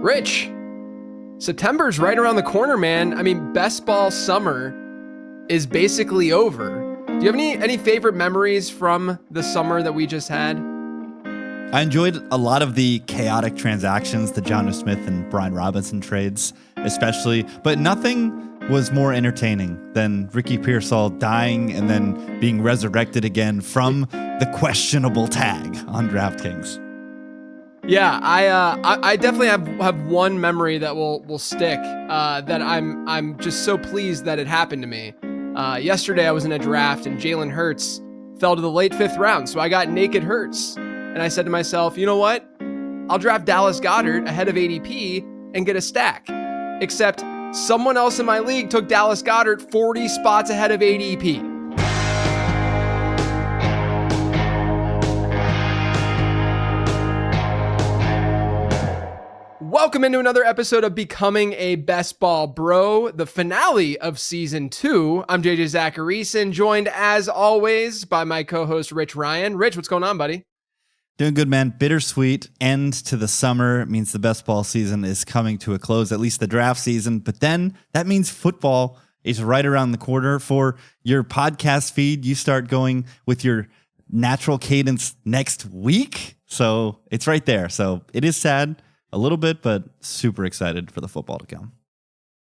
Rich, September's right around the corner, man. I mean, best ball summer is basically over. Do you have any favorite memories from the summer that we just had? I enjoyed a lot of the chaotic transactions, the Jonnu Smith and Brian Robinson trades, especially, but nothing was more entertaining than Ricky Pearsall dying and then being resurrected again from the questionable tag on DraftKings. Yeah, I definitely have one memory that will stick. That I'm just so pleased that it happened to me. Yesterday I was in a draft and Jalen Hurts fell to the late 5th round, so I got naked Hurts, and I said to myself, you know what? I'll draft Dallas Goedert ahead of ADP and get a stack. Except someone else in my league took Dallas Goedert 40 spots ahead of ADP. Welcome into another episode of Becoming a Best Ball Bro, the finale of Season 2. I'm JJ Zacharyson, joined as always by my co-host Rich Ryan. Rich, what's going on, buddy? Doing good, man. Bittersweet end to the summer. It means the best ball season is coming to a close, at least the draft season. But then that means football is right around the corner. For your podcast feed, you start going with your natural cadence next week. So it's right there. So it is sad a little bit, but super excited for the football to come.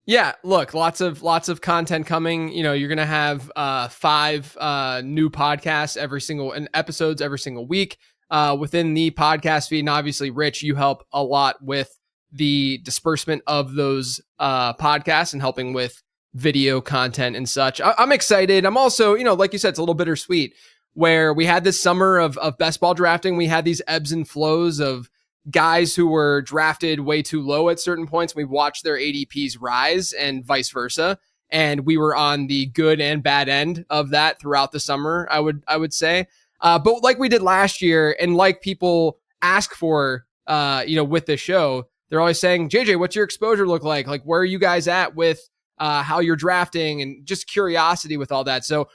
Yeah, look, lots of content coming. You know, you're gonna have 5 new podcasts episodes every single week within the podcast feed. And obviously, Rich, you help a lot with the disbursement of those podcasts and helping with video content and such. I'm excited. I'm also, like you said, it's a little bittersweet where we had this summer of best ball drafting. We had these ebbs and flows of guys who were drafted way too low at certain points. We watched their ADPs rise and vice versa. And we were on the good and bad end of that throughout the summer, I would say. But like we did last year, and like people ask for, with this show, they're always saying, JJ, what's your exposure look like? Like, where are you guys at with how you're drafting, and just curiosity with all that. So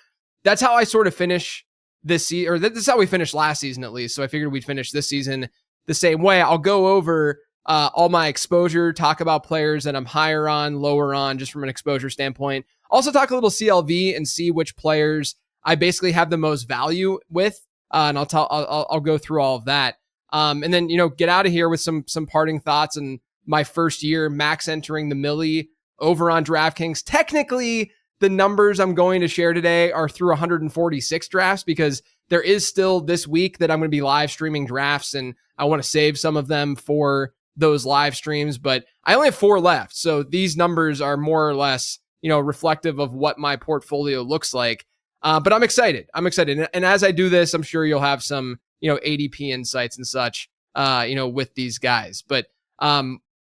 that's how I sort of finish this season, or this is how we finished last season, at least. So I figured we'd finish this season the same way. I'll go over all my exposure, talk about players that I'm higher on, lower on, just from an exposure standpoint. Also talk a little CLV and see which players I basically have the most value with. And I'll go through all of that. And then, get out of here with some parting thoughts on my first year, max entering the Milly over on DraftKings. Technically, the numbers I'm going to share today are through 146 drafts, because there is still this week that I'm going to be live streaming drafts, and I want to save some of them for those live streams, but I only have 4 left. So these numbers are more or less, reflective of what my portfolio looks like. But I'm excited. And as I do this, I'm sure you'll have some, ADP insights and such, with these guys. But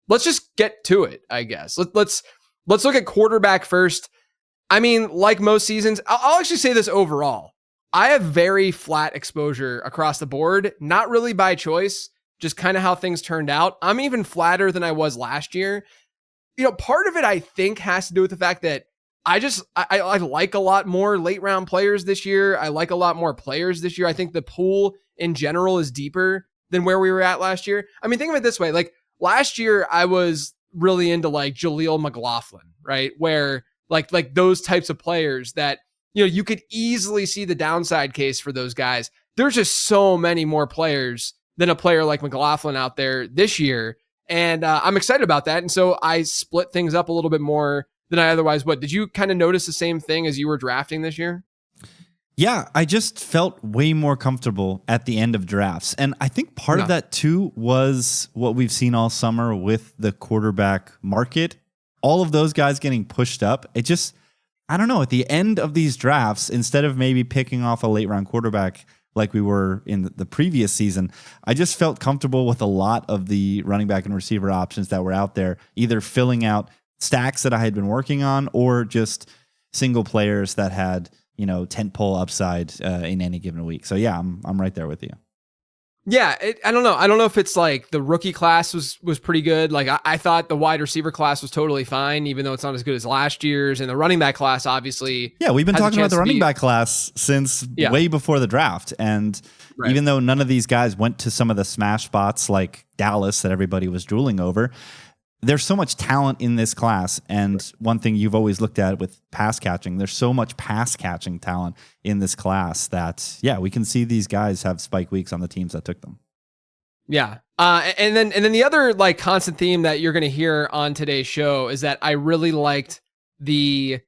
let's just get to it, I guess. Let's look at quarterback first. I mean, like most seasons, I'll actually say this overall. I have very flat exposure across the board, not really by choice, just kind of how things turned out. I'm even flatter than I was last year. Part of it, I think, has to do with the fact that I like a lot more late round players this year. I like a lot more players this year. I think the pool in general is deeper than where we were at last year. I mean, think of it this way. Like last year, I was really into like Jaleel McLaughlin, right? Where like those types of players that, you could easily see the downside case for those guys. There's just so many more players than a player like McLaughlin out there this year. And I'm excited about that. And so I split things up a little bit more than I otherwise would. Did you kind of notice the same thing as you were drafting this year? Yeah, I just felt way more comfortable at the end of drafts. And I think part of that too was what we've seen all summer with the quarterback market. All of those guys getting pushed up. It just, I don't know, at the end of these drafts, instead of maybe picking off a late round quarterback like we were in the previous season, I just felt comfortable with a lot of the running back and receiver options that were out there, either filling out stacks that I had been working on or just single players that had, tentpole upside in any given week. So yeah, I'm right there with you. Yeah, I don't know. I don't know if it's like the rookie class was pretty good. Like I thought the wide receiver class was totally fine, even though it's not as good as last year's. And the running back class, obviously, yeah, we've been has a talking about chance the to running be- back class since Yeah. way before the draft. And Right. even though none of these guys went to some of the smash spots like Dallas that everybody was drooling over, there's so much talent in this class. And one thing you've always looked at with pass catching, there's so much pass catching talent in this class that, yeah, we can see these guys have spike weeks on the teams that took them. Yeah. And then the other like constant theme that you're going to hear on today's show is that I really liked the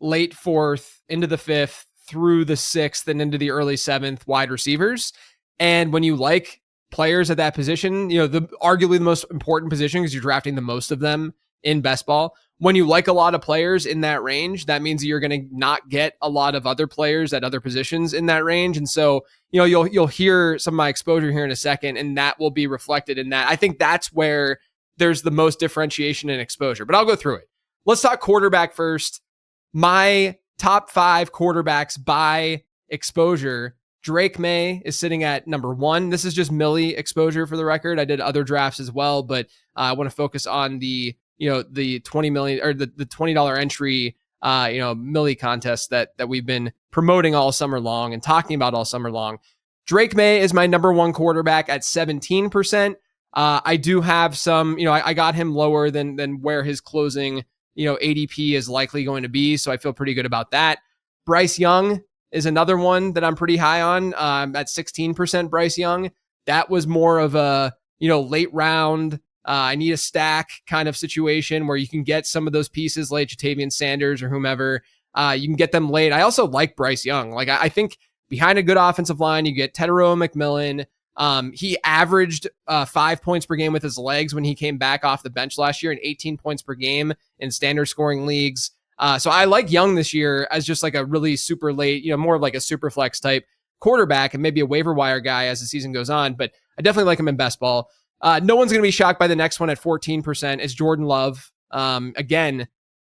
late fourth into the fifth through the sixth and into the early seventh wide receivers. And when you like players at that position, arguably the most important position because you're drafting the most of them in best ball. When you like a lot of players in that range, that means that you're going to not get a lot of other players at other positions in that range. And so, you'll hear some of my exposure here in a second, and that will be reflected in that. I think that's where there's the most differentiation in exposure, but I'll go through it. Let's talk quarterback first. My top 5 quarterbacks by exposure. Drake May is sitting at number 1. This is just Milly exposure for the record. I did other drafts as well, but I want to focus on the $20 million or the $20 entry, Milly contest that we've been promoting all summer long and talking about all summer long. Drake May is my number 1 quarterback at 17%. I do have some, I got him lower than where his closing, ADP is likely going to be. So I feel pretty good about that. Bryce Young is another one that I'm pretty high on. At 16% Bryce Young. That was more of a, late round, I need a stack kind of situation where you can get some of those pieces late, Jatavian Sanders or whomever. You can get them late. I also like Bryce Young. Like I think behind a good offensive line, you get Tedero McMillan. He averaged 5 points per game with his legs when he came back off the bench last year and 18 points per game in standard scoring leagues. So I like Young this year as just like a really super late, more of like a super flex type quarterback and maybe a waiver wire guy as the season goes on. But I definitely like him in best ball. No one's going to be shocked by the next one at 14%. It's Jordan Love. Again,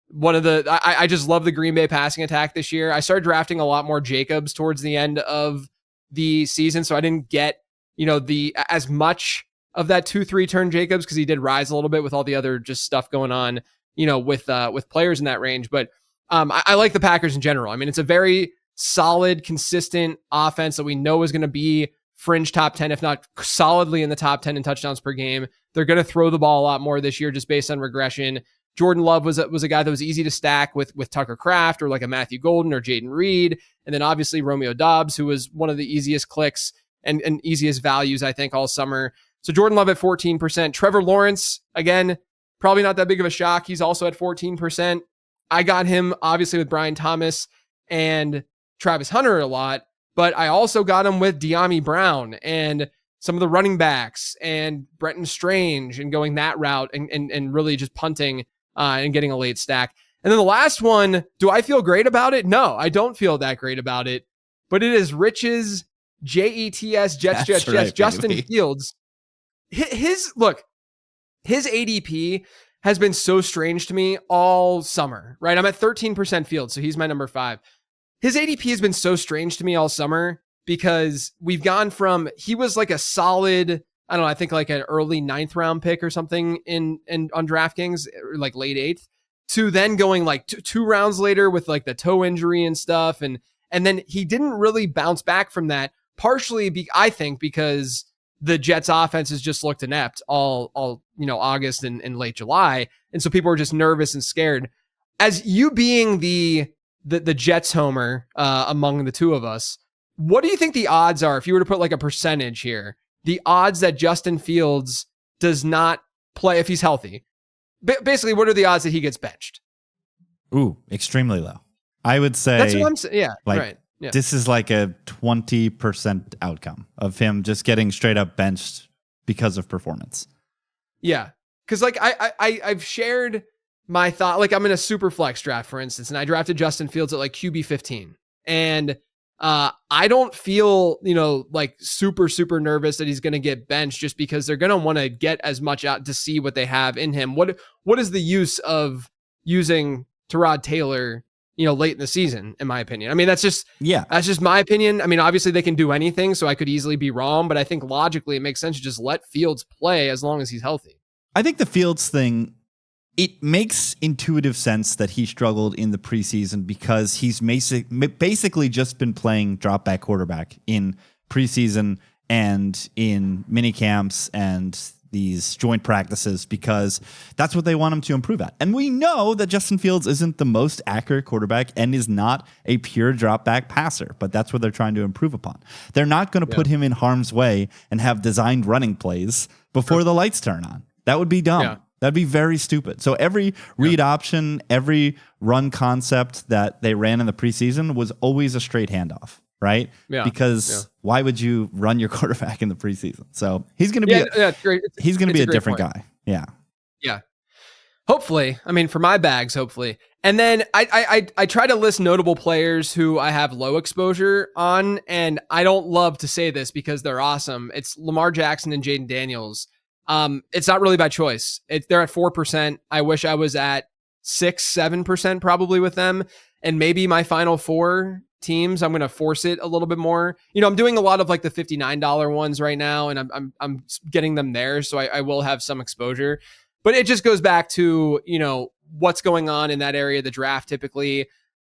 one of the, I just love the Green Bay passing attack this year. I started drafting a lot more Jacobs towards the end of the season. So I didn't get, as much of that 2-3 turn Jacobs because he did rise a little bit with all the other just stuff going on, with players in that range. But I like the Packers in general. I mean, it's a very solid, consistent offense that we know is going to be fringe top 10, if not solidly in the top 10 in touchdowns per game. They're going to throw the ball a lot more this year just based on regression. Jordan Love was a guy that was easy to stack with Tucker Kraft or like a Matthew Golden or Jaden Reed. And then obviously Romeo Doubs, who was one of the easiest clicks and easiest values, I think, all summer. So Jordan Love at 14%. Trevor Lawrence, again, probably not that big of a shock. He's also at 14%. I got him obviously with Brian Thomas and Travis Hunter a lot, but I also got him with De'Ami Brown and some of the running backs and Brenton Strange and going that route and really just punting and getting a late stack. And then the last one, do I feel great about it? No, I don't feel that great about it, but it is Rich's Jets, Justin Fields. His ADP has been so strange to me all summer, right? I'm at 13% Fields, so he's my number 5. His ADP has been so strange to me all summer because we've gone from, he was like a solid, I don't know, I think like an early 9th round pick or something in on DraftKings, or like late 8th, to then going like 2 rounds later with like the toe injury and stuff. And then he didn't really bounce back from that, partially I think because the Jets offense has just looked inept all August and late July. And so people were just nervous and scared. As you being the Jets homer among the two of us, what do you think the odds are if you were to put like a percentage here? The odds that Justin Fields does not play if he's healthy. Basically, what are the odds that he gets benched? Ooh, extremely low. I would say that's what I'm saying. Yeah, right. Yeah. This is like a 20% outcome of him just getting straight up benched because of performance. Yeah, because like I've shared my thought. Like I'm in a super flex draft, for instance, and I drafted Justin Fields at like QB 15, and I don't feel like super nervous that he's going to get benched just because they're going to want to get as much out to see what they have in him. What is the use of using Tyrod Taylor late in the season, in my opinion. I mean, that's just my opinion. I mean, obviously they can do anything, so I could easily be wrong, but I think logically it makes sense to just let Fields play as long as he's healthy. I think the Fields thing, it makes intuitive sense that he struggled in the preseason because he's basically just been playing drop back quarterback in preseason and in mini camps and these joint practices because that's what they want him to improve at. And we know that Justin Fields isn't the most accurate quarterback and is not a pure drop back passer, but that's what they're trying to improve upon. They're not going to put him in harm's way and have designed running plays before the lights turn on. That would be dumb. Yeah. That'd be very stupid. So every read option, every run concept that they ran in the preseason was always a straight handoff, right? Yeah. Because why would you run your quarterback in the preseason? So he's going to be he's going to be a different guy. Yeah. Yeah. Hopefully. I mean, for my bags, hopefully. And then I try to list notable players who I have low exposure on, and I don't love to say this because they're awesome. It's Lamar Jackson and Jaden Daniels. It's not really by choice. They're at 4%. I wish I was at 6-7% probably with them. And maybe my final 4 teams, I'm going to force it a little bit more. I'm doing a lot of like the $59 ones right now, and I'm getting them there. So I will have some exposure, but it just goes back to, what's going on in that area of the draft. Typically,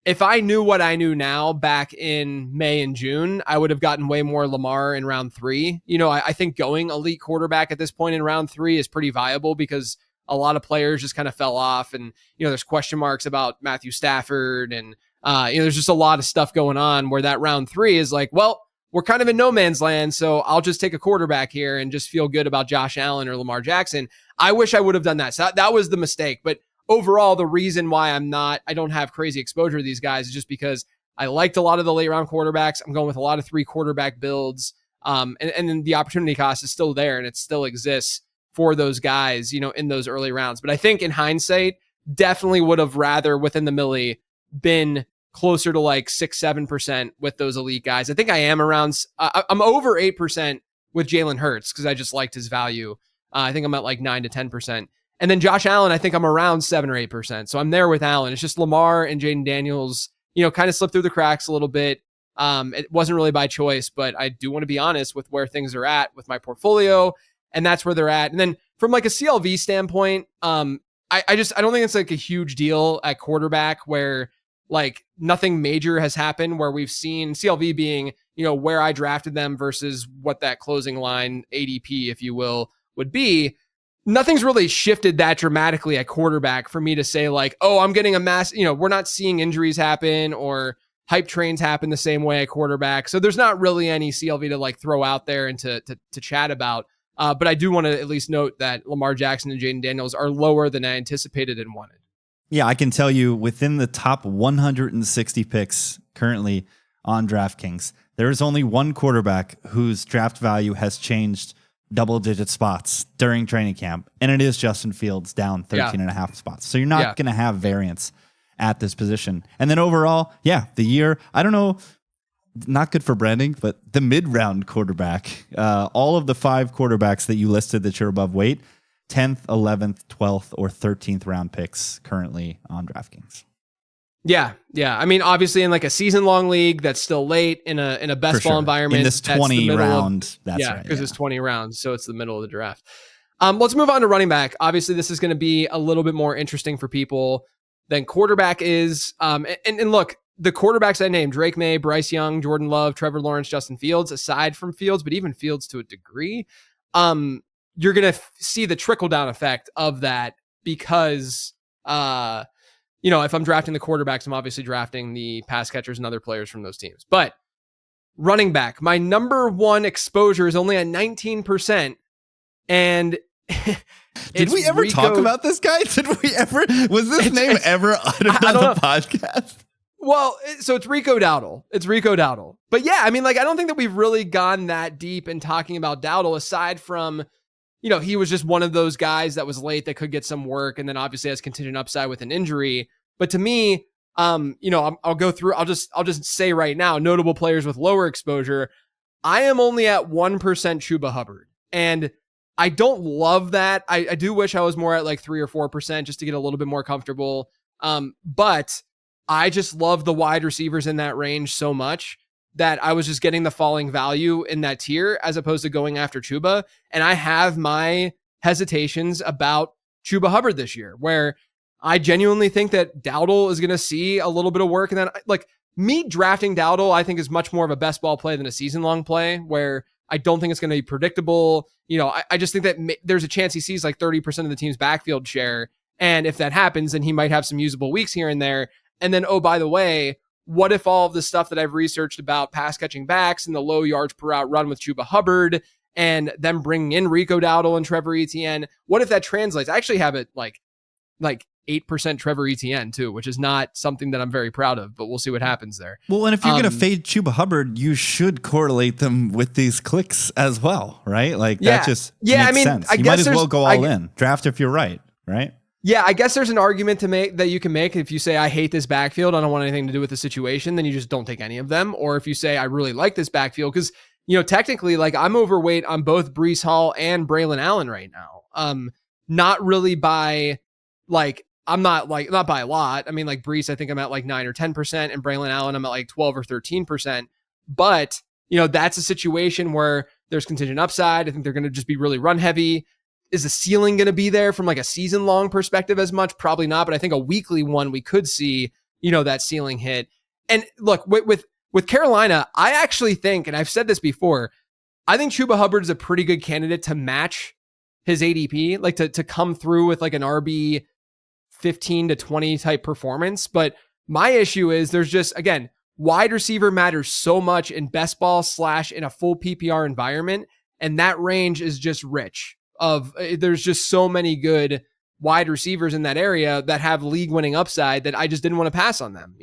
if I knew what I knew now back in May and June, I would have gotten way more Lamar in round 3. I think going elite quarterback at this point in round 3 is pretty viable because a lot of players just kind of fell off, and there's question marks about Matthew Stafford, and there's just a lot of stuff going on where that round 3 is like, well, we're kind of in no man's land, so I'll just take a quarterback here and just feel good about Josh Allen or Lamar Jackson. I wish I would have done that. So that was the mistake, but overall, the reason why I don't have crazy exposure to these guys is just because I liked a lot of the late round quarterbacks. I'm going with a lot of 3 quarterback builds. And then the opportunity cost is still there, and it still exists for those guys, in those early rounds. But I think in hindsight, definitely would have rather within the Milly been closer to like 6-7% with those elite guys. I think I am around, I'm over 8% with Jalen Hurts because I just liked his value. I think I'm at like 9-10%. And then Josh Allen, I think I'm around 7 or 8%. So I'm there with Allen. It's just Lamar and Jaden Daniels, kind of slipped through the cracks a little bit. It wasn't really by choice, but I do want to be honest with where things are at with my portfolio, and that's where they're at. And then from like a CLV standpoint, I don't think it's like a huge deal at quarterback where like nothing major has happened where we've seen CLV being, where I drafted them versus what that closing line ADP, if you will, would be. Nothing's really shifted that dramatically at quarterback for me to say like, oh, I'm getting a mass, we're not seeing injuries happen or hype trains happen the same way at quarterback. So there's not really any CLV to like throw out there and to chat about. But I do want to at least note that Lamar Jackson and Jaden Daniels are lower than I anticipated and wanted. Yeah, I can tell you within the top 160 picks currently on DraftKings, there is only one quarterback whose draft value has changed double-digit spots during training camp, and it is Justin Fields down 13 and a half spots. So you're not going to have variance at this position. And then overall, the year, I don't know, not good for branding, but the mid-round quarterback, all of the 5 quarterbacks that you listed that you're above weight, 10th, 11th, 12th, or 13th round picks currently on DraftKings. Yeah. I mean, obviously in like a season-long league that's still late in a best ball environment. In this 20 round, that's right. Because it's 20 rounds, so it's the middle of the draft. Let's move on to running back. Obviously, this is going to be a little bit more interesting for people than quarterback is. And look, the quarterbacks I named, Drake May, Bryce Young, Jordan Love, Trevor Lawrence, Justin Fields, aside from Fields, but even Fields to a degree, you're going to see the trickle-down effect of that because if I'm drafting the quarterbacks, I'm obviously drafting the pass catchers and other players from those teams. But running back, my number 1 exposure is only at 19%. And did we ever talk about this guy? Was this name ever uttered on the podcast? Well, so it's Rico Dowdle. But yeah, I mean, like, I don't think that we've really gone that deep in talking about Dowdle aside from, he was just one of those guys that was late that could get some work and then obviously has contingent upside with an injury. But to me, I'll go through, I'll just say right now, notable players with lower exposure. I am only at 1% Chuba Hubbard. And I don't love that. I do wish I was more at like 3 or 4% just to get a little bit more comfortable. But I just love the wide receivers in that range so much that I was just getting the falling value in that tier as opposed to going after Chuba. And I have my hesitations about Chuba Hubbard this year, where I genuinely think that Dowdle is going to see a little bit of work. And then, like, me drafting Dowdle, I think is much more of a best ball play than a season long play, where I don't think it's going to be predictable. I just think that there's a chance he sees like 30% of the team's backfield share. And if that happens, then he might have some usable weeks here and there. And then, oh, by the way, what if all of the stuff that I've researched about pass catching backs and the low yards per route run with Chuba Hubbard and them bringing in Rico Dowdle and Trevor Etienne, what if that translates? I actually have it like 8% Trevor Etienne too, which is not something that I'm very proud of, but we'll see what happens there. Well, and if you're going to fade Chuba Hubbard, you should correlate them with these clicks as well, right? Like that just makes sense. You might as well go all in. Draft if you're right? Yeah, I guess there's an argument to make that you can make. If you say, I hate this backfield, I don't want anything to do with the situation, then you just don't take any of them. Or if you say, I really like this backfield, because, technically, like, I'm overweight on both Breece Hall and Braylon Allen right now. Not really by, like, not by a lot. I mean, like, Breece, I think I'm at like 9 or 10%, and Braylon Allen, I'm at like 12 or 13%. But, that's a situation where there's contingent upside. I think they're going to just be really run heavy. Is the ceiling going to be there from like a season long perspective as much? Probably not, but I think a weekly one, we could see, that ceiling hit. And look, with Carolina, I actually think, and I've said this before, I think Chuba Hubbard is a pretty good candidate to match his ADP, like to come through with like an RB 15 to 20 type performance. But my issue is there's just, again, wide receiver matters so much in best ball / in a full PPR environment. And that range is just rich. There's just so many good wide receivers in that area that have league winning upside that I just didn't want to pass on them,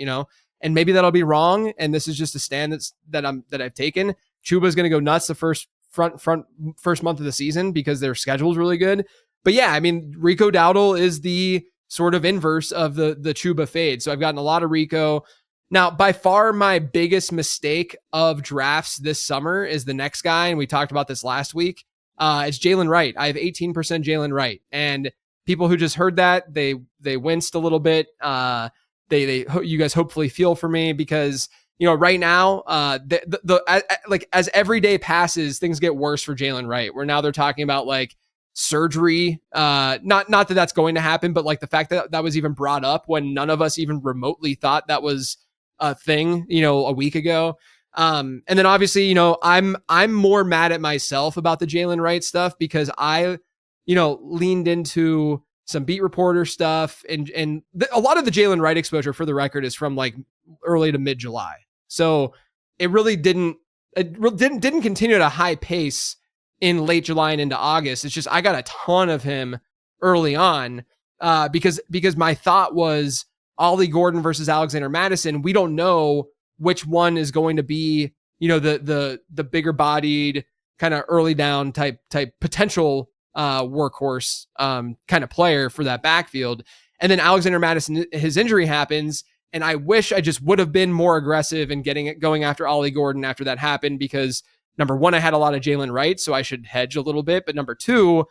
and maybe that'll be wrong. And this is just a stand that I've taken. Chuba's going to go nuts the first month of the season because their schedule is really good. But yeah, I mean, Rico Dowdle is the sort of inverse of the Chuba fade. So I've gotten a lot of Rico. Now, by far my biggest mistake of drafts this summer is the next guy. And we talked about this last week. It's Jalen Wright. I have 18% Jalen Wright, and people who just heard that, they winced a little bit. You guys hopefully feel for me because, right now, like as every day passes, things get worse for Jalen Wright, where now they're talking about like surgery. Not that that's going to happen, but like the fact that that was even brought up when none of us even remotely thought that was a thing, a week ago. And then obviously, I'm more mad at myself about the Jalen Wright stuff because I, leaned into some beat reporter stuff and a lot of the Jalen Wright exposure, for the record, is from like early to mid July. So it really didn't continue at a high pace in late July and into August. It's just, I got a ton of him early on, because my thought was Ollie Gordon versus Alexander Mattison. We don't know which one is going to be, the bigger bodied kind of early down type potential workhorse kind of player for that backfield. And then Alexander Mattison, his injury happens. And I wish I just would have been more aggressive in going after Ollie Gordon after that happened, because number one, I had a lot of Jalen Wright, so I should hedge a little bit. But number two,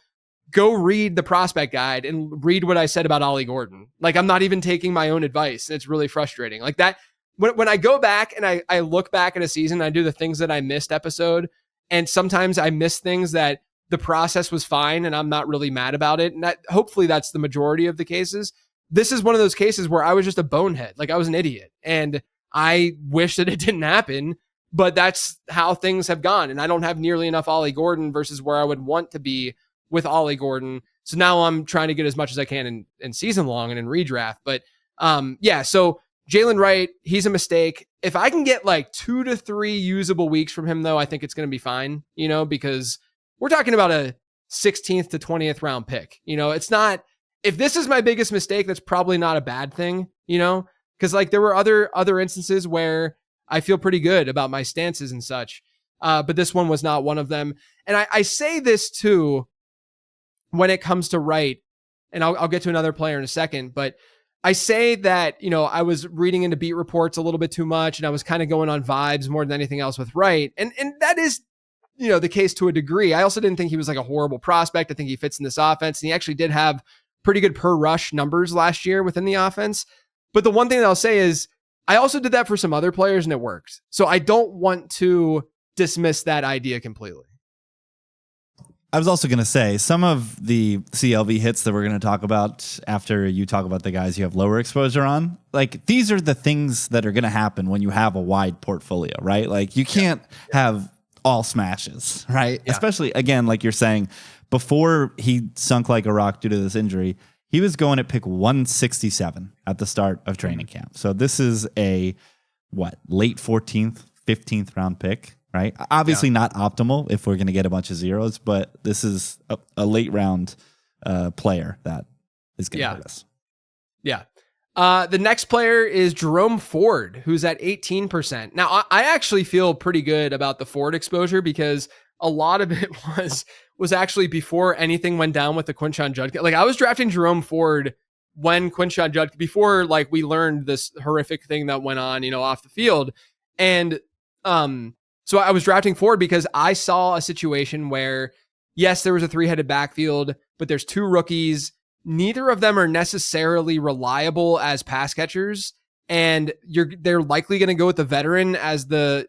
go read the prospect guide and read what I said about Ollie Gordon. Like, I'm not even taking my own advice. It's really frustrating. Like that. When I go back and I look back at a season, I do the things that I missed episode. And sometimes I miss things that the process was fine and I'm not really mad about it. And hopefully that's the majority of the cases. This is one of those cases where I was just a bonehead. Like, I was an idiot and I wish that it didn't happen, but that's how things have gone. And I don't have nearly enough Ollie Gordon versus where I would want to be with Ollie Gordon. So now I'm trying to get as much as I can in season long and in redraft. But so Jalen Wright, he's a mistake. If I can get like 2 to 3 usable weeks from him, though, I think it's going to be fine, because we're talking about a 16th to 20th round pick. It's not, if this is my biggest mistake, that's probably not a bad thing, because like there were other instances where I feel pretty good about my stances and such. But this one was not one of them. And I say this too, when it comes to Wright, and I'll get to another player in a second, but I say that, I was reading into beat reports a little bit too much and I was kind of going on vibes more than anything else with Wright. And that is, the case to a degree. I also didn't think he was like a horrible prospect. I think he fits in this offense. And he actually did have pretty good per rush numbers last year within the offense. But the one thing that I'll say is I also did that for some other players and it worked. So I don't want to dismiss that idea completely. I was also going to say some of the CLV hits that we're going to talk about after you talk about the guys you have lower exposure on. Like, these are the things that are going to happen when you have a wide portfolio, right? Like, you can't have all smashes, right? Yeah. Especially, again, like you're saying, before he sunk like a rock due to this injury, he was going at pick 167 at the start of training camp. So this is a, late 14th, 15th round pick. Right. Obviously not optimal if we're going to get a bunch of zeros, but this is a late round player that is going to hurt us. Yeah. The next player is Jerome Ford, who's at 18%. Now, I actually feel pretty good about the Ford exposure because a lot of it was actually before anything went down with the Quinshon Judkins. Like, I was drafting Jerome Ford when Quinshon Judkins, before like we learned this horrific thing that went on, off the field. And, so I was drafting Ford because I saw a situation where, yes, there was a 3-headed backfield, but there's 2 rookies. Neither of them are necessarily reliable as pass catchers, and they're likely going to go with the veteran as the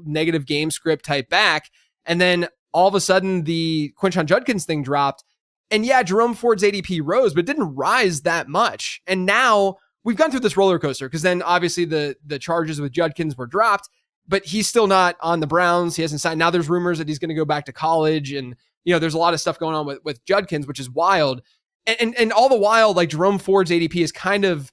negative game script type back. And then all of a sudden, the Quinshon Judkins thing dropped, and yeah, Jerome Ford's ADP rose, but it didn't rise that much. And now we've gone through this roller coaster because then obviously the charges with Judkins were dropped. But he's still not on the Browns. He hasn't signed. Now there's rumors that he's going to go back to college. And, there's a lot of stuff going on with Judkins, which is wild. And all the while, like, Jerome Ford's ADP is kind of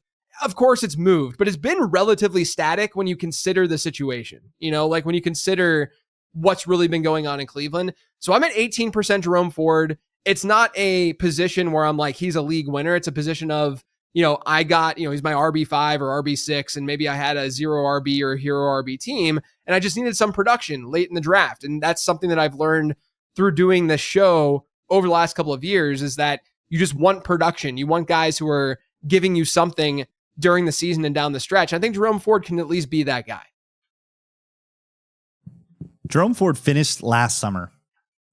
course it's moved, but it's been relatively static when you consider the situation, like when you consider what's really been going on in Cleveland. So I'm at 18% Jerome Ford. It's not a position where I'm like, he's a league winner. It's a position of, I got, he's my RB5 or RB6, and maybe I had a 0 RB or a hero RB team, and I just needed some production late in the draft. And that's something that I've learned through doing this show over the last couple of years, is that you just want production. You want guys who are giving you something during the season and down the stretch. I think Jerome Ford can at least be that guy. Jerome Ford finished last summer,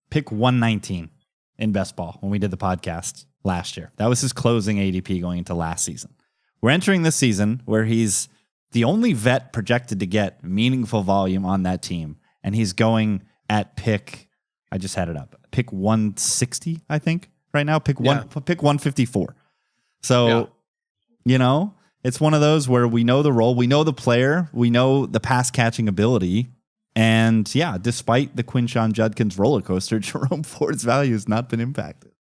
pick 119 in best ball when we did the podcast last year. That was his closing ADP going into last season. We're entering this season where he's the only vet projected to get meaningful volume on that team. And he's going at pick, I just had it up, pick 160, I think, right now, pick 154. So, it's one of those where we know the role, we know the player, we know the pass catching ability. And despite the Quinshon Judkins roller coaster, Jerome Ford's value has not been impacted.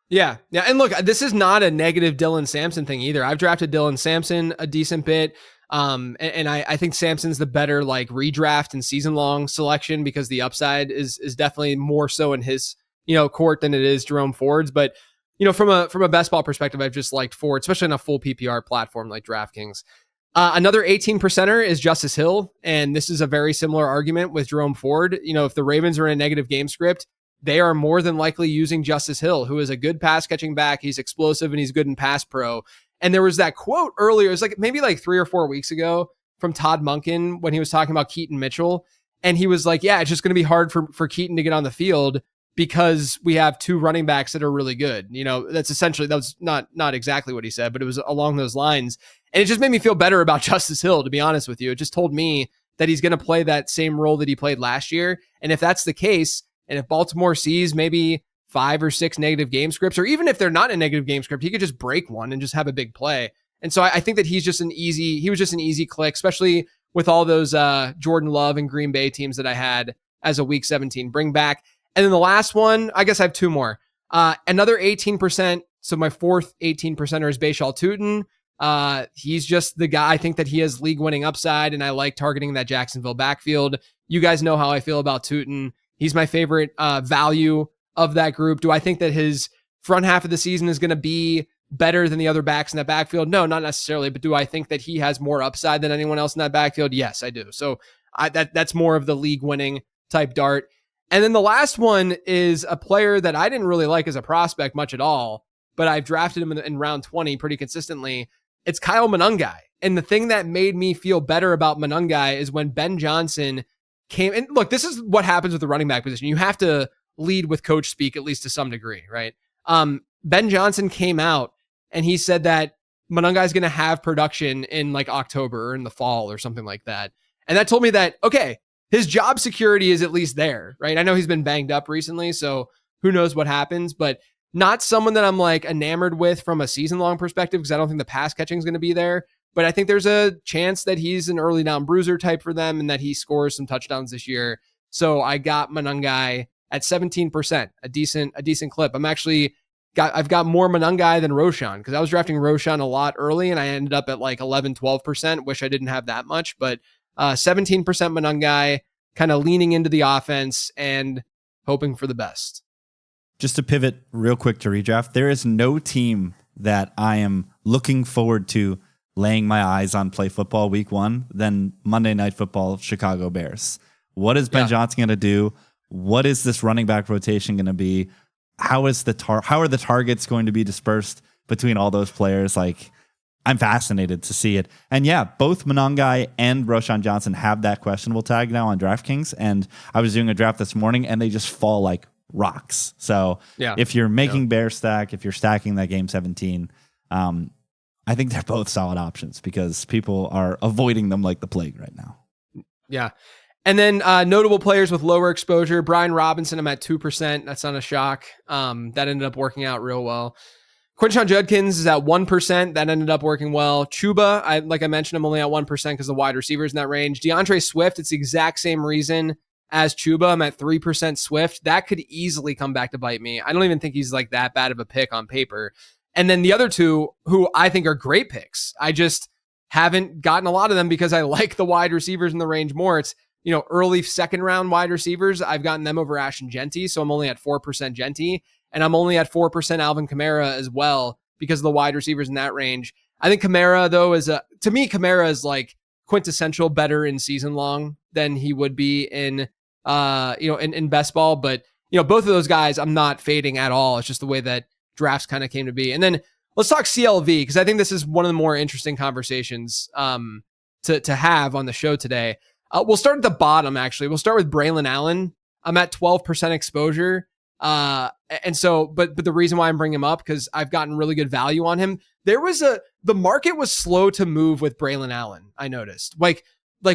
Yeah. And look, this is not a negative Dylan Sampson thing either. I've drafted Dylan Sampson a decent bit. And I think Sampson's the better like redraft and season long selection because the upside is definitely more so in his, court than it is Jerome Ford's. But, from a best ball perspective, I've just liked Ford, especially on a full PPR platform like DraftKings. Another 18%er is Justice Hill. And this is a very similar argument with Jerome Ford. If the Ravens are in a negative game script, they are more than likely using Justice Hill, who is a good pass catching back. He's explosive and he's good in pass pro. And there was that quote earlier, it was maybe 3 or 4 weeks ago from Todd Monken when he was talking about Keaton Mitchell. And he was like, yeah, it's just going to be hard for Keaton to get on the field because we have 2 running backs that are really good. That's essentially, that was not exactly what he said, but it was along those lines. And it just made me feel better about Justice Hill, to be honest with you. It just told me that he's going to play that same role that he played last year. And if that's the case, and if Baltimore sees maybe 5 or 6 negative game scripts, or even if they're not a negative game script, he could just break one and just have a big play. And so I think that he was just an easy click, especially with all those Jordan Love and Green Bay teams that I had as a week 17 bring back. And then the last one, I guess I have 2 more. Another 18%. So my fourth 18%er is Bashal Tutin. He's just the guy. I think that he has league winning upside, and I like targeting that Jacksonville backfield. You guys know how I feel about Tutin. He's my favorite value of that group. Do I think that his front half of the season is going to be better than the other backs in that backfield? No, not necessarily. But do I think that he has more upside than anyone else in that backfield? Yes, I do. So that's more of the league winning type dart. And then the last one is a player that I didn't really like as a prospect much at all, but I've drafted him in round 20 pretty consistently. It's Kyle Monangai. And the thing that made me feel better about Monangai is when Ben Johnson came. And look, this is what happens with the running back position. You have to lead with coach speak, at least to some degree, right? Ben Johnson came out and he said that Monangai's going to have production in like October or in the fall or something like that. And that told me that, okay, his job security is at least there, right? I know he's been banged up recently, so who knows what happens, but not someone that I'm like enamored with from a season-long perspective, because I don't think the pass catching is going to be there. But I think there's a chance that he's an early down bruiser type for them and that he scores some touchdowns this year. So I got Monangai at 17%, a decent clip. I've got more Monangai than Roshan, because I was drafting Roshan a lot early and I ended up at like 11, 12%. Wish I didn't have that much, but 17% Monangai, kind of leaning into the offense and hoping for the best. Just to pivot real quick to redraft, there is no team that I am looking forward to laying my eyes on play football week 1 than Monday Night Football Chicago Bears. What is Ben Johnson going to do? What is this running back rotation going to be? How are the targets going to be dispersed between all those players? Like, I'm fascinated to see it. And yeah, both Monangai and Roshan Johnson have that questionable tag now on DraftKings. And I was doing a draft this morning and they just fall like rocks. So if you're making Bear stack, if you're stacking that game 17, I think they're both solid options because people are avoiding them like the plague right now. Yeah. And then notable players with lower exposure, Brian Robinson, I'm at 2%. That's not a shock. That ended up working out real well. Quinshon Judkins is at 1%. That ended up working well. Chuba, like I mentioned, I'm only at 1% because the wide receivers in that range. DeAndre Swift, it's the exact same reason as Chuba. I'm at 3% Swift. That could easily come back to bite me. I don't even think he's like that bad of a pick on paper. And then the other two, who I think are great picks, I just haven't gotten a lot of them because I like the wide receivers in the range more. It's, early second round wide receivers. I've gotten them over Ashton Genty. So I'm only at 4% Genty, and I'm only at 4% Alvin Kamara as well because of the wide receivers in that range. I think Kamara, though, to me, Kamara is like quintessential better in season long than he would be in best ball. But, both of those guys, I'm not fading at all. It's just the way that drafts kind of came to be. And then let's talk CLV, because I think this is one of the more interesting conversations to have on the show today. We'll start at the bottom, actually. We'll start with Braylon Allen. I'm at 12% exposure. And so, but the reason why I'm bringing him up, because I've gotten really good value on him. The market was slow to move with Braylon Allen. I noticed like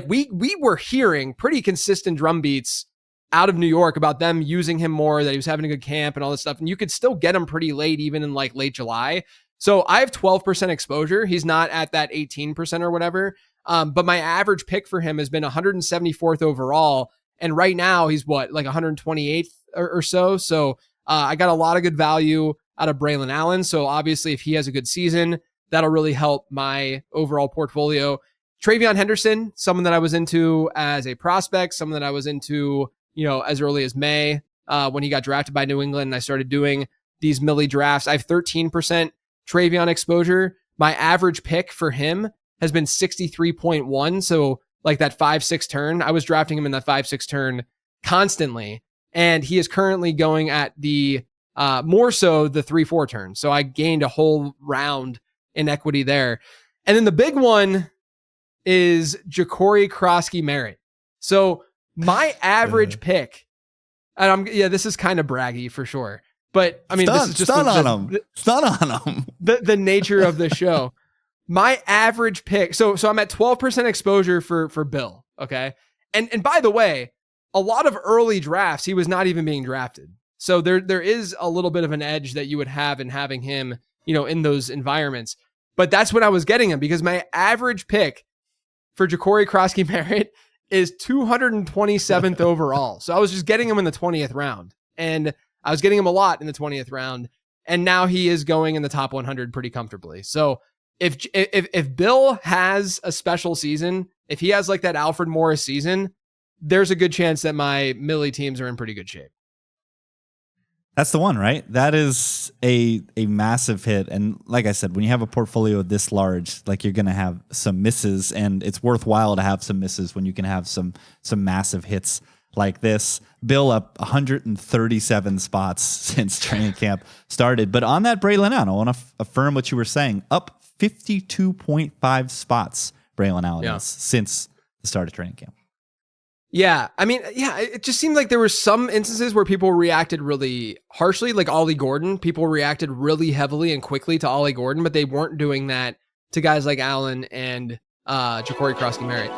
we were hearing pretty consistent drum beats out of New York about them using him more, that he was having a good camp and all this stuff. And you could still get him pretty late, even in like late July. So I have 12% exposure. He's not at that 18% or whatever. But my average pick for him has been 174th overall. And right now he's like 128th or so. So I got a lot of good value out of Braylon Allen. So obviously if he has a good season, that'll really help my overall portfolio. Travion Henderson, someone that I was into as a prospect, someone that I was into, as early as May, when he got drafted by New England and I started doing these Milly drafts. I have 13% Travion exposure. My average pick for him has been 63.1. So like that 5-6 turn, I was drafting him in that 5-6 turn constantly. And he is currently going at the more so the 3-4 turn. So I gained a whole round in equity there. And then the big one is Ja'Cory Krosky-Merritt. So my average pick, and this is kind of braggy for sure, but I mean, this is just stun on him. The nature of the show. My average pick. So I'm at 12% exposure for Bill. Okay. And by the way, a lot of early drafts, he was not even being drafted. So there is a little bit of an edge that you would have in having him, in those environments. But that's when I was getting him, because my average pick for Ja'Cory Krosky-Merritt is 227th overall. So I was just getting him in the 20th round, and I was getting him a lot in the 20th round. And now he is going in the top 100 pretty comfortably. So if Bill has a special season, if he has like that Alfred Morris season, there's a good chance that my Milly teams are in pretty good shape. That's the one, right? That is a massive hit. And like I said, when you have a portfolio this large, like you're going to have some misses, and it's worthwhile to have some misses when you can have some massive hits like this. Bill up 137 spots since training camp started. But on that Braylon Allen, I want to affirm what you were saying. Up 52.5 spots, Braylon Allen is since the start of training camp. Yeah, I mean, it just seemed like there were some instances where people reacted really harshly, like Ollie Gordon. People reacted really heavily and quickly to Ollie Gordon, but they weren't doing that to guys like Allen and Ja'Cory Krosky-Merritt.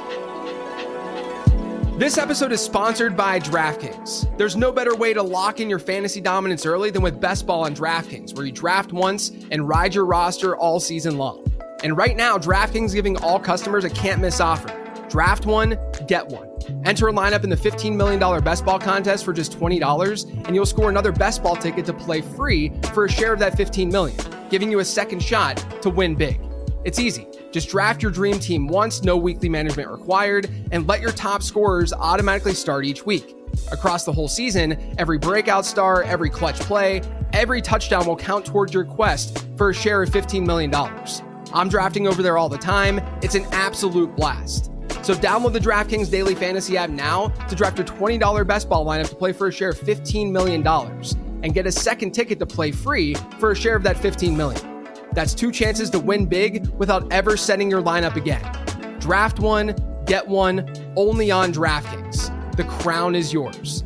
This episode is sponsored by DraftKings. There's no better way to lock in your fantasy dominance early than with Best Ball on DraftKings, where you draft once and ride your roster all season long. And right now, DraftKings is giving all customers a can't-miss offer. Draft one, get one. Enter a lineup in the $15 million Best Ball contest for just $20, and you'll score another Best Ball ticket to play free for a share of that $15 million, giving you a second shot to win big. It's easy. Just draft your dream team once, no weekly management required, and let your top scorers automatically start each week. Across the whole season, every breakout star, every clutch play, every touchdown will count towards your quest for a share of $15 million. I'm drafting over there all the time. It's an absolute blast. So download the DraftKings Daily Fantasy app now to draft your $20 Best Ball lineup to play for a share of $15 million and get a second ticket to play free for a share of that $15 million. That's 2 chances to win big without ever setting your lineup again. Draft one, get one, only on DraftKings. The crown is yours.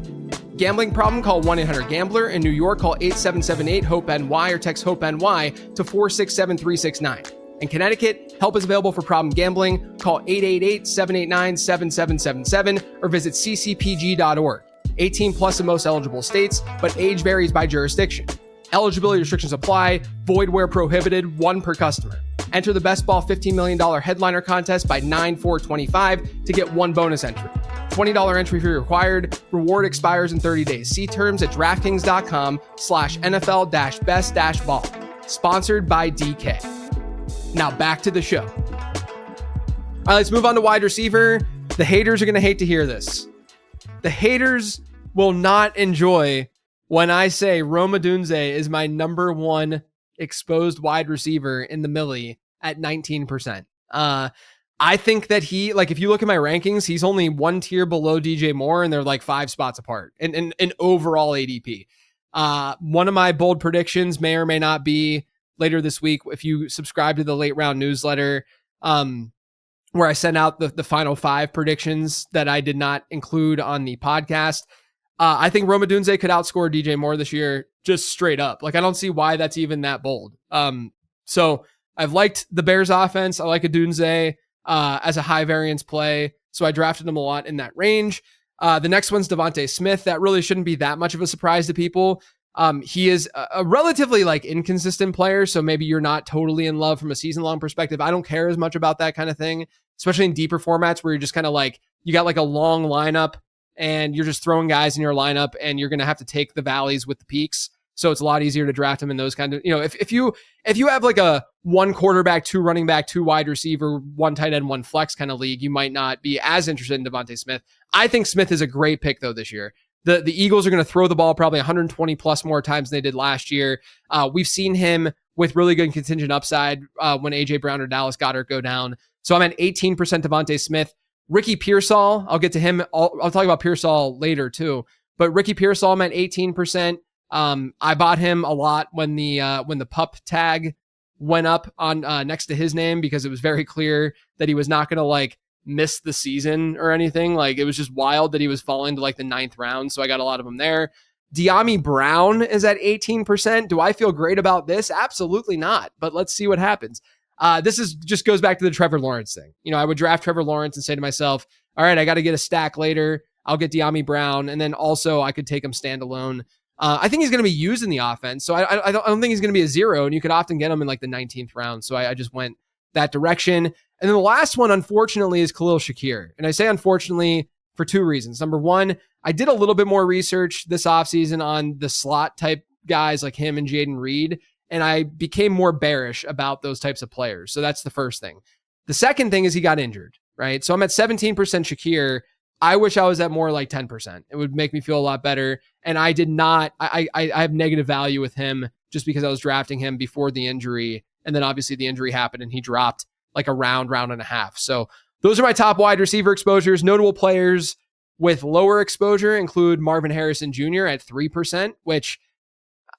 Gambling problem? Call 1-800-GAMBLER. In New York, call 877-8-HOPE-NY or text HOPE-NY to 467-369. In Connecticut, help is available for problem gambling. Call 888-789-7777 or visit ccpg.org. 18 plus in most eligible states, but age varies by jurisdiction. Eligibility restrictions apply. Void where prohibited. 1 per customer. Enter the Best Ball $15 million headliner contest by 9/4/25 to get 1 bonus entry. $20 entry fee required. Reward expires in 30 days. See terms at DraftKings.com/NFL-best-ball. Sponsored by DK. Now back to the show. All right, let's move on to wide receiver. The haters are going to hate to hear this. The haters will not enjoy when I say Rome Odunze is my number 1 exposed wide receiver in the Milly at 19%. I think that he, like, if you look at my rankings, he's only 1 tier below DJ Moore, and they're like 5 spots apart in overall ADP. One of my bold predictions may or may not be later this week. If you subscribe to the late round newsletter, where I send out the final 5 predictions that I did not include on the podcast, I think Rome Odunze could outscore DJ Moore this year, just straight up. Like, I don't see why that's even that bold. So I've liked the Bears offense. I like Odunze as a high variance play. So I drafted him a lot in that range. The next one's Devontae Smith. That really shouldn't be that much of a surprise to people. He is a relatively like inconsistent player. So maybe you're not totally in love from a season long perspective. I don't care as much about that kind of thing, especially in deeper formats where you're just kind of like, you got like a long lineup and you're just throwing guys in your lineup and you're going to have to take the valleys with the peaks. So it's a lot easier to draft him in those kind of, if you have like a 1 quarterback, 2 running back, 2 wide receiver, 1 tight end, 1 flex kind of league, you might not be as interested in Devontae Smith. I think Smith is a great pick though this year. The Eagles are going to throw the ball probably 120 plus more times than they did last year. We've seen him with really good contingent upside when AJ Brown or Dallas Goedert go down. So I'm at 18% Devontae Smith. Ricky Pearsall, I'll get to him. I'll talk about Pearsall later too. But Ricky Pearsall, I'm at 18%. I bought him a lot when the pup tag went up on next to his name, because it was very clear that he was not going to like miss the season or anything. Like, it was just wild that he was falling to like the 9th round. So I got a lot of them there. De'Ami Brown is at 18%. Do I feel great about this? Absolutely not. But let's see what happens. This just goes back to the Trevor Lawrence thing. I would draft Trevor Lawrence and say to myself, all right, I got to get a stack later. I'll get De'Ami Brown. And then also I could take him standalone. I think he's going to be used in the offense. So I don't think he's going to be a 0, and you could often get him in like the 19th round. So I just went that direction. And then the last one, unfortunately, is Khalil Shakir. And I say unfortunately for 2 reasons. Number one, I did a little bit more research this offseason on the slot type guys like him and Jaden Reed, and I became more bearish about those types of players. So that's the first thing. The second thing is he got injured, right? So I'm at 17% Shakir. I wish I was at more like 10%. It would make me feel a lot better. And I did not, I have negative value with him just because I was drafting him before the injury. And then obviously the injury happened and he dropped like a round and a half. So those are my top wide receiver exposures. Notable players with lower exposure include Marvin Harrison Jr. at 3%, which,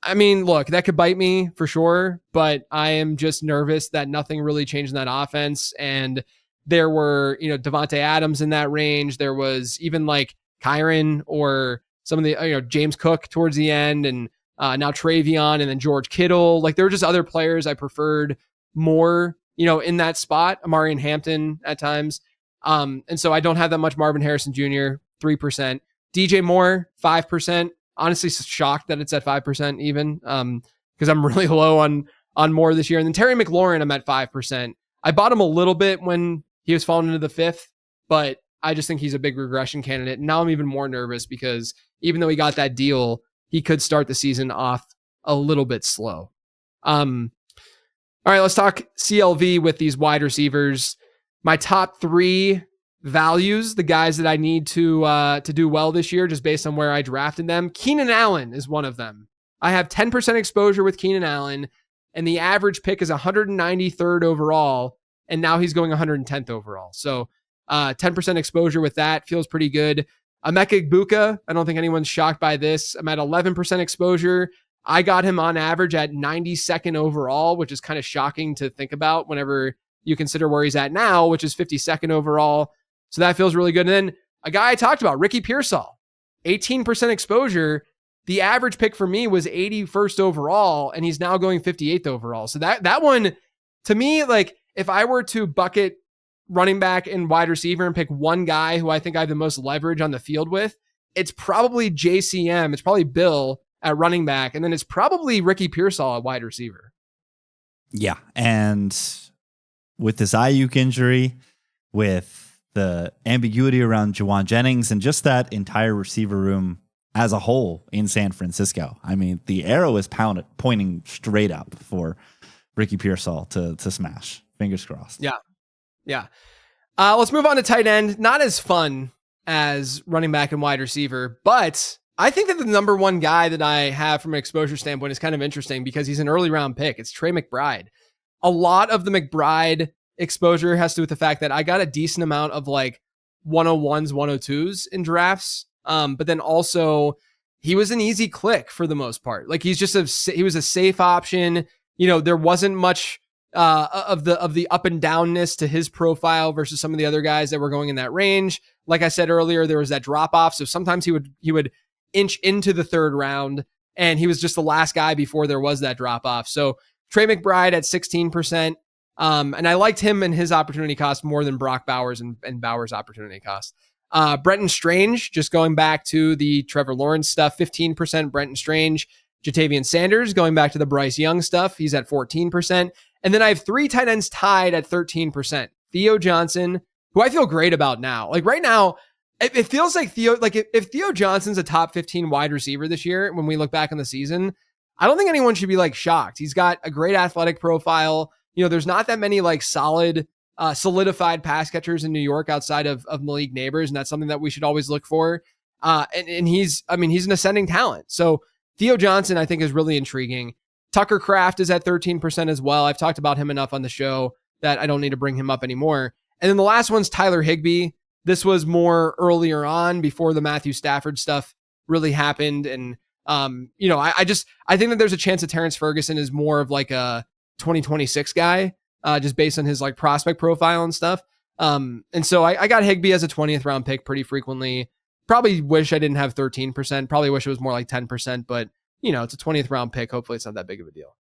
I mean, look, that could bite me for sure, but I am just nervous that nothing really changed in that offense. And there were, Devontae Adams in that range. There was even like Kyron or some of the, James Cook towards the end, and now Travion, and then George Kittle. Like, there were just other players I preferred more, in that spot, Amari and Hampton at times. And so I don't have that much. Marvin Harrison Jr., 3%. DJ Moore, 5%. Honestly, shocked that it's at 5% even, because I'm really low on Moore this year. And then Terry McLaurin, I'm at 5%. I bought him a little bit when he was falling into the 5th, but I just think he's a big regression candidate. And now I'm even more nervous because even though he got that deal, he could start the season off a little bit slow. All right, let's talk CLV with these wide receivers. My top 3 values, the guys that I need to do well this year, just based on where I drafted them. Keenan Allen is one of them. I have 10% exposure with Keenan Allen, and the average pick is 193rd overall, and now he's going 110th overall. So 10% exposure with that feels pretty good. Emeka Egbuka, I don't think anyone's shocked by this. I'm at 11% exposure. I got him on average at 92nd overall, which is kind of shocking to think about whenever you consider where he's at now, which is 52nd overall. So that feels really good. And then a guy I talked about, Ricky Pearsall, 18% exposure. The average pick for me was 81st overall, and he's now going 58th overall. So that one, to me, like if I were to bucket running back and wide receiver and pick one guy who I think I have the most leverage on the field with, it's probably JCM. It's probably Bill at running back, and then it's probably Ricky Pearsall at wide receiver. Yeah, and with this Ayuk injury, with the ambiguity around Juwan Jennings, and just that entire receiver room as a whole in San Francisco, I mean, the arrow is pointing straight up for Ricky Pearsall to smash. Fingers crossed. Yeah. Let's move on to tight end. Not as fun as running back and wide receiver, but I think that the number one guy that I have from an exposure standpoint is kind of interesting because he's an early round pick. It's Trey McBride. A lot of the McBride exposure has to do with the fact that I got a decent amount of like 101s, 102s in drafts. But then also he was an easy click for the most part. Like he was a safe option. There wasn't much of the up and downness to his profile versus some of the other guys that were going in that range. Like I said earlier, there was that drop off. So sometimes he would inch into the 3rd round, and he was just the last guy before there was that drop off. So Trey McBride at 16%. And I liked him and his opportunity cost more than Brock Bowers and Bowers' opportunity cost. Brenton Strange, just going back to the Trevor Lawrence stuff, 15% Brenton Strange. Jatavian Sanders, going back to the Bryce Young stuff, he's at 14%. And then I have 3 tight ends tied at 13%. Theo Johnson, who I feel great about now. Like right now, it feels like if Theo Johnson's a top 15 wide receiver this year, when we look back on the season, I don't think anyone should be like shocked. He's got a great athletic profile. There's not that many like solid, solidified pass catchers in New York outside of Malik Neighbors. And that's something that we should always look for. And he's an ascending talent. So Theo Johnson, I think, is really intriguing. Tucker Kraft is at 13% as well. I've talked about him enough on the show that I don't need to bring him up anymore. And then the last one's Tyler Higbee. This was more earlier on before the Matthew Stafford stuff really happened. And, I think that there's a chance that Terrence Ferguson is more of like a 2026 guy, just based on his like prospect profile and stuff. And so I got Higbee as a 20th round pick pretty frequently. Probably wish I didn't have 13%. Probably wish it was more like 10%, but it's a 20th round pick. Hopefully it's not that big of a deal.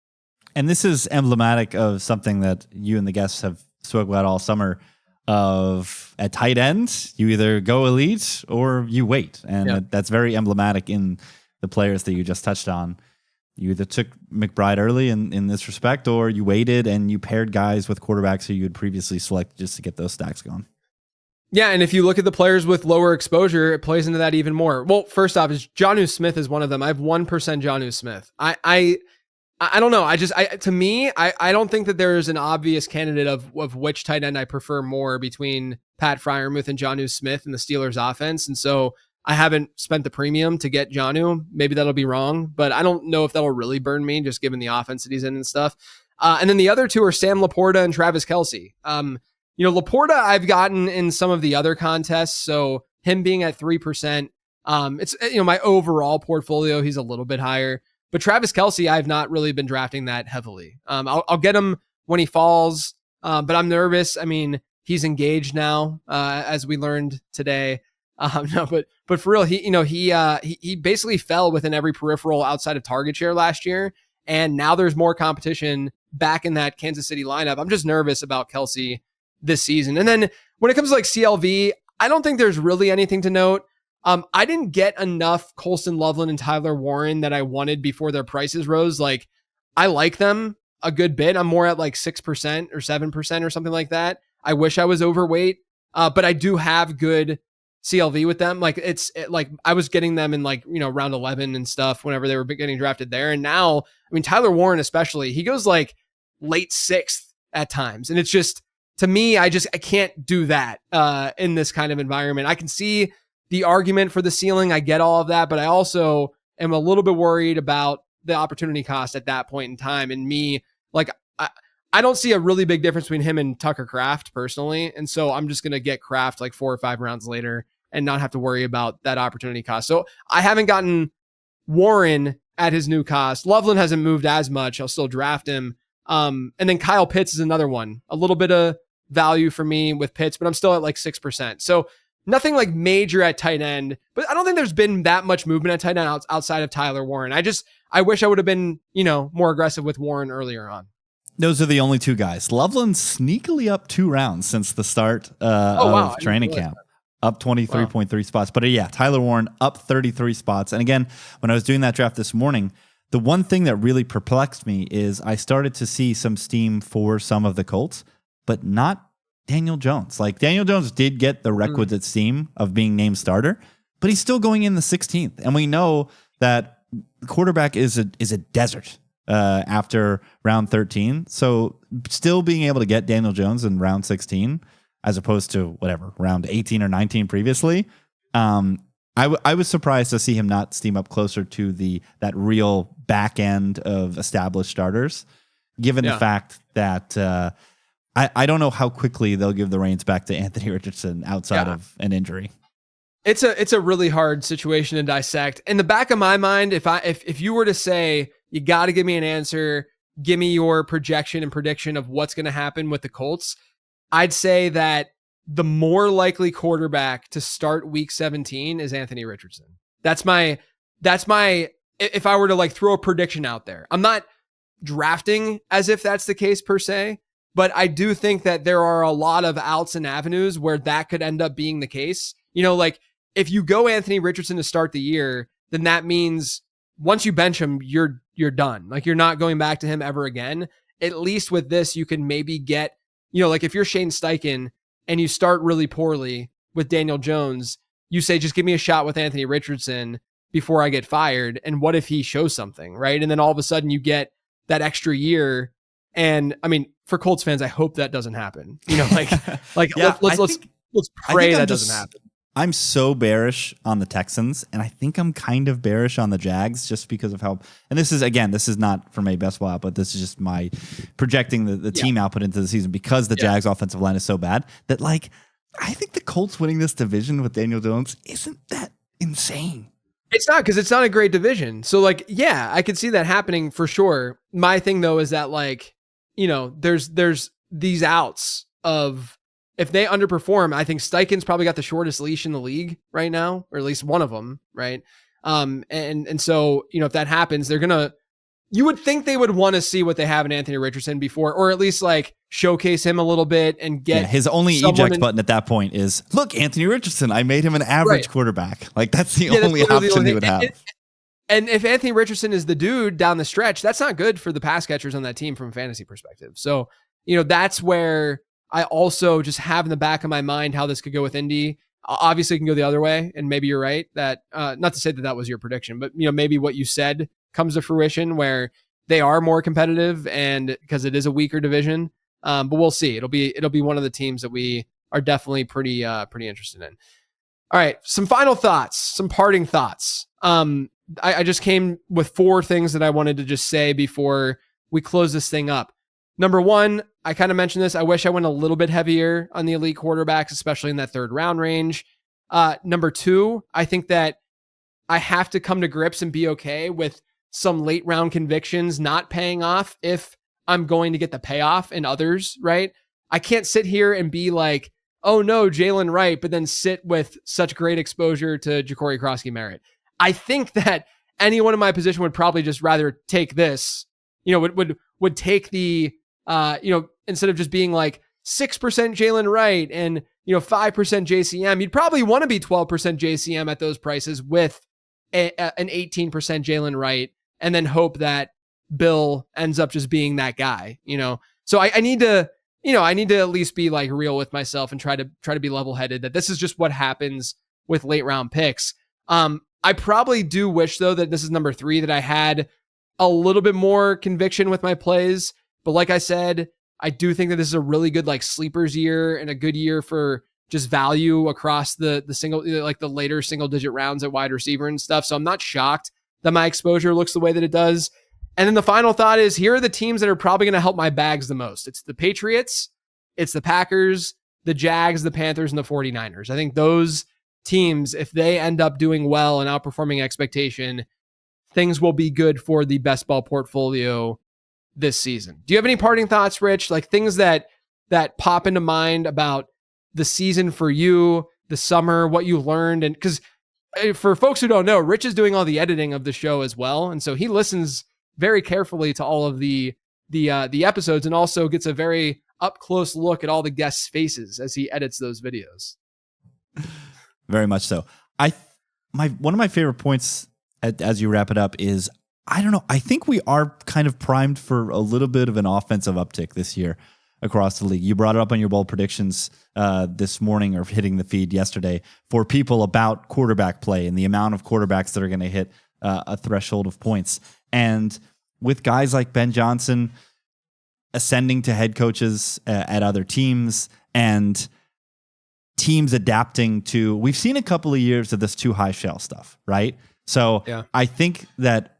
And this is emblematic of something that you and the guests have spoke about all summer. Of at tight end, you either go elite or you wait. And that's very emblematic in the players that you just touched on. You either took McBride early in this respect, or you waited and you paired guys with quarterbacks who you had previously selected just to get those stacks going. Yeah, and if you look at the players with lower exposure, it plays into that even more. Well, first off, Jonnu Smith is one of them. I have 1% Jonnu Smith. I don't know. To me, I don't think that there is an obvious candidate of which tight end I prefer more between Pat Freiermuth and Jonnu Smith in the Steelers offense. And so I haven't spent the premium to get Jonnu. Maybe that'll be wrong, but I don't know if that'll really burn me just given the offense that he's in and stuff. And then the other two are Sam Laporta and Travis Kelce. Laporta I've gotten in some of the other contests. So him being at 3%, it's, my overall portfolio, he's a little bit higher. But Travis Kelce, I've not really been drafting that heavily. I'll get him when he falls, but I'm nervous. I mean, he's engaged now, as we learned today. But for real, he basically fell within every peripheral outside of target share last year, and now there's more competition back in that Kansas City lineup. I'm just nervous about Kelce this season. And then when it comes to like CLV, I don't think there's really anything to note. I didn't get enough Colston Loveland and Tyler Warren that I wanted before their prices rose. Like, I like them a good bit. I'm more at like 6% or 7% or something like that. I wish I was overweight, but I do have good CLV with them. Like like I was getting them in like, round 11 and stuff whenever they were getting drafted there. And now, I mean, Tyler Warren, especially, he goes like late 6th at times. And it's just, to me, I can't do that in this kind of environment. I can see the argument for the ceiling. I get all of that, but I also am a little bit worried about the opportunity cost at that point in time. And me, like, I don't see a really big difference between him and Tucker Kraft personally. And so I'm just going to get Kraft like 4 or 5 rounds later and not have to worry about that opportunity cost. So I haven't gotten Warren at his new cost. Loveland hasn't moved as much. I'll still draft him. And then Kyle Pitts is another one, a little bit of value for me with Pitts, but I'm still at like 6%. So nothing like major at tight end, but I don't think there's been that much movement at tight end outside of Tyler Warren. I wish I would have been, more aggressive with Warren earlier on. Those are the only 2 guys. Loveland's sneakily up 2 rounds since the start of training camp. Up 23.3 spots. But yeah, Tyler Warren up 33 spots. And again, when I was doing that draft this morning, the one thing that really perplexed me is I started to see some steam for some of the Colts, but not Daniel Jones. Like, Daniel Jones did get the requisite steam of being named starter, but he's still going in the 16th. And we know that quarterback is a desert after round 13. So still being able to get Daniel Jones in round 16, as opposed to whatever, round 18 or 19 previously. I was surprised to see him not steam up closer to that real back end of established starters, given the fact that I don't know how quickly they'll give the reins back to Anthony Richardson outside of an injury. It's a really hard situation to dissect. In the back of my mind, if you were to say, you got to give me an answer, give me your projection and prediction of what's going to happen with the Colts, I'd say that the more likely quarterback to start week 17 is Anthony Richardson. That's my, if I were to like throw a prediction out there, I'm not drafting as if that's the case per se, but I do think that there are a lot of outs and avenues where that could end up being the case. Like, if you go Anthony Richardson to start the year, then that means once you bench him, you're done. Like, you're not going back to him ever again. At least with this, you can maybe get, like if you're Shane Steichen and you start really poorly with Daniel Jones, you say, just give me a shot with Anthony Richardson before I get fired. And what if he shows something, right? And then all of a sudden you get that extra year. And I mean, for Colts fans, I hope that doesn't happen. Let's pray that doesn't happen. I'm so bearish on the Texans, and I think I'm kind of bearish on the Jags just because of how, and this is not from a best ball out, but this is just my projecting the team output into the season, because the Jags offensive line is so bad that, like, I think the Colts winning this division with Daniel Jones isn't that insane. It's not, because it's not a great division. So, like, yeah, I could see that happening for sure. My thing, though, is that, like, there's these outs of, if they underperform, I think Steichen's probably got the shortest leash in the league right now, or at least one of them, right? And so, if that happens, you would think they would want to see what they have in Anthony Richardson before, or at least like showcase him a little bit and get his only eject button at that point is, look, Anthony Richardson, I made him an average quarterback. Like, that's the only option they would have. And if Anthony Richardson is the dude down the stretch, that's not good for the pass catchers on that team from a fantasy perspective. So, that's where I also just have in the back of my mind how this could go with Indy. Obviously, it can go the other way, and maybe you're right that not to say that was your prediction, but maybe what you said comes to fruition where they are more competitive, and because it is a weaker division. But we'll see. It'll be one of the teams that we are definitely pretty interested in. All right, some final thoughts, some parting thoughts. I just came with 4 things that I wanted to just say before we close this thing up. Number 1, I kind of mentioned this. I wish I went a little bit heavier on the elite quarterbacks, especially in that 3rd round range. Number 2, I think that I have to come to grips and be okay with some late round convictions not paying off if I'm going to get the payoff in others, right? I can't sit here and be like, oh no, Jalen Wright, but then sit with such great exposure to Ja'Cory Krosky-Merritt. I think that anyone in my position would probably just rather take this, would would take the, instead of just being like 6% Jalen Wright and, 5% JCM, you'd probably want to be 12% JCM at those prices with an 18% Jalen Wright, and then hope that Bill ends up just being that guy, So I need to, I need to at least be like real with myself and try to be level-headed that this is just what happens with late round picks. I probably do wish though that this is number 3, that I had a little bit more conviction with my plays. But like I said, I do think that this is a really good like sleepers year and a good year for just value across the single, like the later single digit rounds at wide receiver and stuff. So I'm not shocked that my exposure looks the way that it does. And then the final thought is, here are the teams that are probably going to help my bags the most. It's the Patriots, it's the Packers, the Jags, the Panthers, and the 49ers. I think those teams, if they end up doing well and outperforming expectation, things will be good for the best ball portfolio this season. Do you have any parting thoughts, Rich? Like things that pop into mind about the season for you, the summer, what you learned? And because for folks who don't know, Rich is doing all the editing of the show as well. And so he listens very carefully to all of the episodes, and also gets a very up close look at all the guests' faces as he edits those videos. Very much so. One of my favorite points as you wrap it up is, I don't know, I think we are kind of primed for a little bit of an offensive uptick this year across the league. You brought it up on your bold predictions this morning, or hitting the feed yesterday, for people about quarterback play and the amount of quarterbacks that are going to hit a threshold of points. And with guys like Ben Johnson ascending to head coaches at other teams, and teams adapting to, we've seen a couple of years of this too high shell stuff, right? So yeah. I think that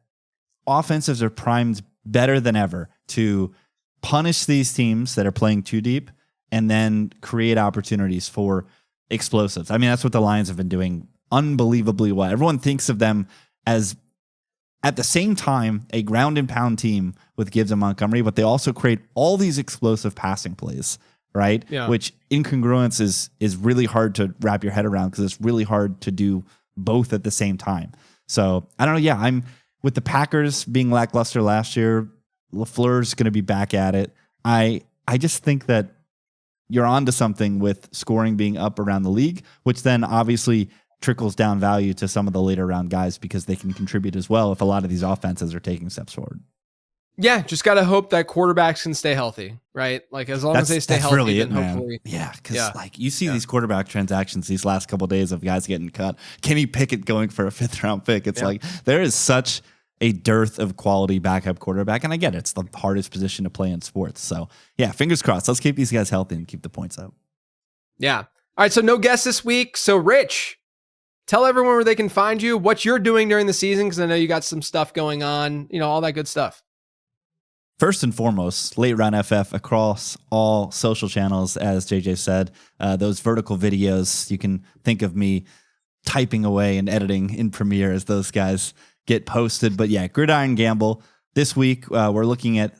offensives are primed better than ever to punish these teams that are playing too deep, and then create opportunities for explosives. I mean, that's what the Lions have been doing unbelievably well. Everyone thinks of them as, at the same time, a ground and pound team with Gibbs and Montgomery, but they also create all these explosive passing plays, right? Yeah. Which incongruence is really hard to wrap your head around, because it's really hard to do both at the same time. So I don't know. Yeah, I'm with the Packers being lackluster last year. LaFleur's going to be back at it. I just think that you're onto something with scoring being up around the league, which then obviously trickles down value to some of the later round guys, because they can contribute as well if a lot of these offenses are taking steps forward. Yeah, just got to hope that quarterbacks can stay healthy, right? Like as long as they stay healthy, really then hopefully. Yeah, because like you see these quarterback transactions these last couple of days of guys getting cut. Kenny Pickett going for a 5th round pick. It's like there is such a dearth of quality backup quarterback, and I get it. It's the hardest position to play in sports. So yeah, fingers crossed. Let's keep these guys healthy and keep the points up. Yeah. All right, so no guests this week. So Rich, tell everyone where they can find you, what you're doing during the season, because I know you got some stuff going on, all that good stuff. First and foremost, Late Round FF across all social channels, as JJ said. Those vertical videos, you can think of me typing away and editing in Premiere as those guys get posted. But yeah, Gridiron Gamble. This week, we're looking at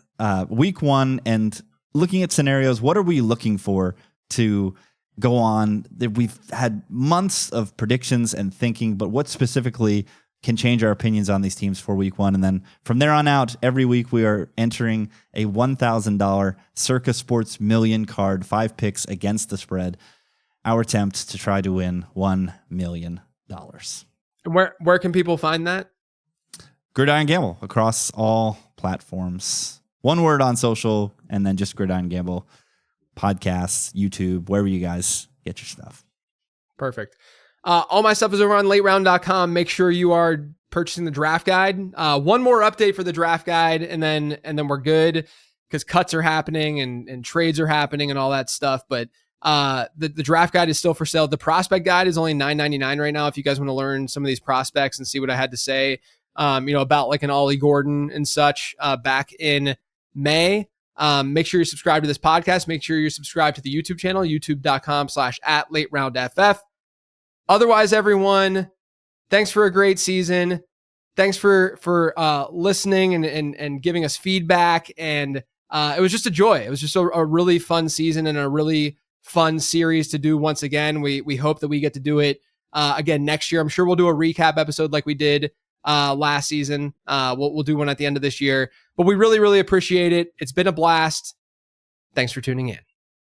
week 1 and looking at scenarios. What are we looking for to go on? We've had months of predictions and thinking, but what specifically can change our opinions on these teams for week 1. And then from there on out, every week we are entering a $1,000 Circa Sports Million card, 5 picks against the spread. Our attempt to try to win $1 million. Where can people find that? Gridiron Gamble across all platforms. One word on social, and then just Gridiron Gamble. Podcasts, YouTube, wherever you guys get your stuff. Perfect. All my stuff is over on lateround.com. Make sure you are purchasing the draft guide. One more update for the draft guide, and then we're good, because cuts are happening and trades are happening and all that stuff. But the draft guide is still for sale. The prospect guide is only $9.99 right now. If you guys want to learn some of these prospects and see what I had to say, about like an Ollie Gordon and such back in May. Make sure you're subscribed to this podcast. Make sure you're subscribed to the YouTube channel, youtube.com/@lateroundff. Otherwise, everyone, thanks for a great season. Thanks for listening and giving us feedback. And it was just a joy. It was just a really fun season and a really fun series to do once again. We hope that we get to do it again next year. I'm sure we'll do a recap episode like we did last season. We'll do one at the end of this year, but we really, really appreciate it. It's been a blast. Thanks for tuning in.